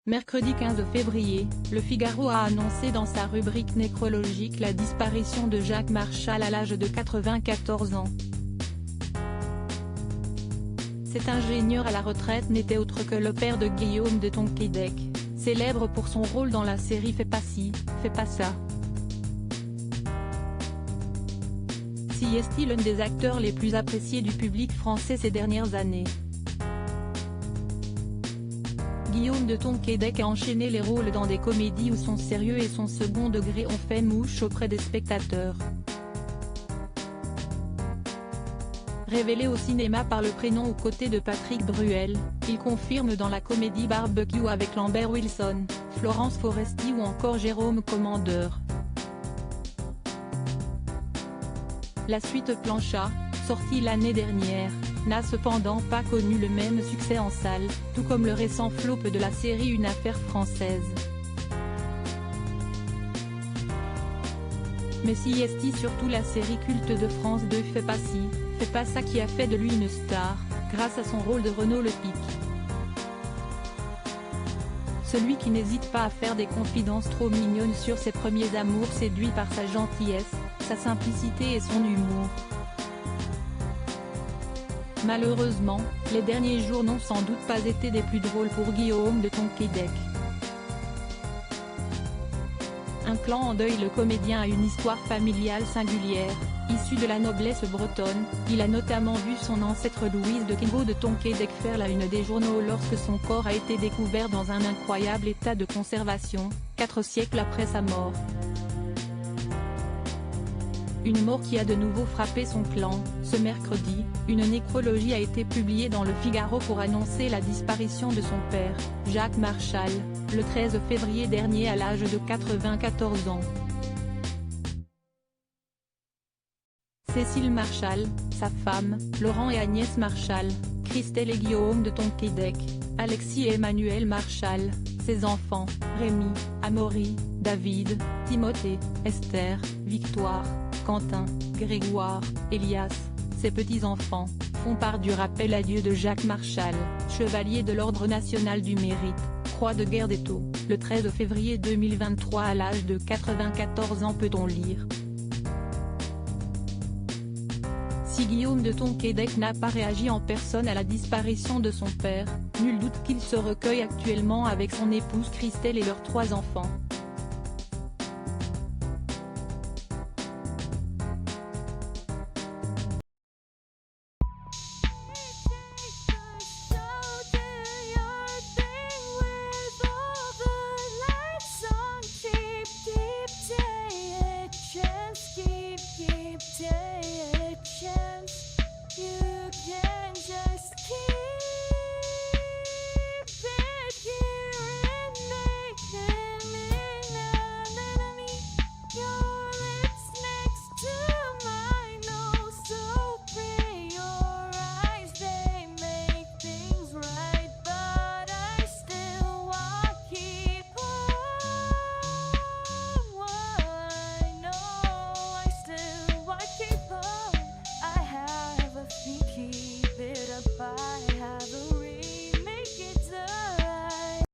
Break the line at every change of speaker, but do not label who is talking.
Mercredi 15 février, Le Figaro a annoncé dans sa rubrique nécrologique la disparition de Jacques Marchal à l'âge de 94 ans. Cet ingénieur à la retraite n'était autre que le père de Guillaume de Tonquédec, célèbre pour son rôle dans la série Fais pas ci, fais pas ça. Si est-il l'un des acteurs les plus appréciés du public français ces dernières années. Guillaume de Tonquédec a enchaîné les rôles dans des comédies où son sérieux et son second degré ont fait mouche auprès des spectateurs. Révélé au cinéma par le prénom aux côtés de Patrick Bruel, il confirme dans la comédie Barbecue avec Lambert Wilson, Florence Foresti ou encore Jérôme Commandeur. La suite Plancha, sortie l'année dernière, n'a cependant pas connu le même succès en salle, tout comme le récent flop de la série Une affaire française. Mais si est surtout la série culte de France 2 Fais pas ci, fais pas ça qui a fait de lui une star, grâce à son rôle de Renaud Le Pic. Celui qui n'hésite pas à faire des confidences trop mignonnes sur ses premiers amours séduit par sa gentillesse, sa simplicité et son humour. Malheureusement, les derniers jours n'ont sans doute pas été des plus drôles pour Guillaume de Tonquédec. Un clan en deuil. Le comédien a une histoire familiale singulière, issue de la noblesse bretonne. Il a notamment vu son ancêtre Louise de Kingo de Tonquédec faire la une des journaux lorsque son corps a été découvert dans un incroyable état de conservation, 4 siècles après sa mort. Une mort qui a de nouveau frappé son clan. Ce mercredi, une nécrologie a été publiée dans Le Figaro pour annoncer la disparition de son père, Jacques Marchal, le 13 février dernier à l'âge de 94 ans. Cécile Marchal, sa femme, Laurent et Agnès Marchal, Christelle et Guillaume de Tonquédec, Alexis et Emmanuel Marchal, ses enfants, Rémi, Amaury, David, Timothée, Esther, Victoire, Quentin, Grégoire, Elias, ses petits-enfants, font part du rappel à Dieu de Jacques Marchal, chevalier de l'Ordre national du mérite, croix de guerre d'Étaux, le 13 février 2023 à l'âge de 94 ans peut-on lire. Si Guillaume de Tonquédec n'a pas réagi en personne à la disparition de son père, nul doute qu'il se recueille actuellement avec son épouse Christelle et leurs 3 enfants.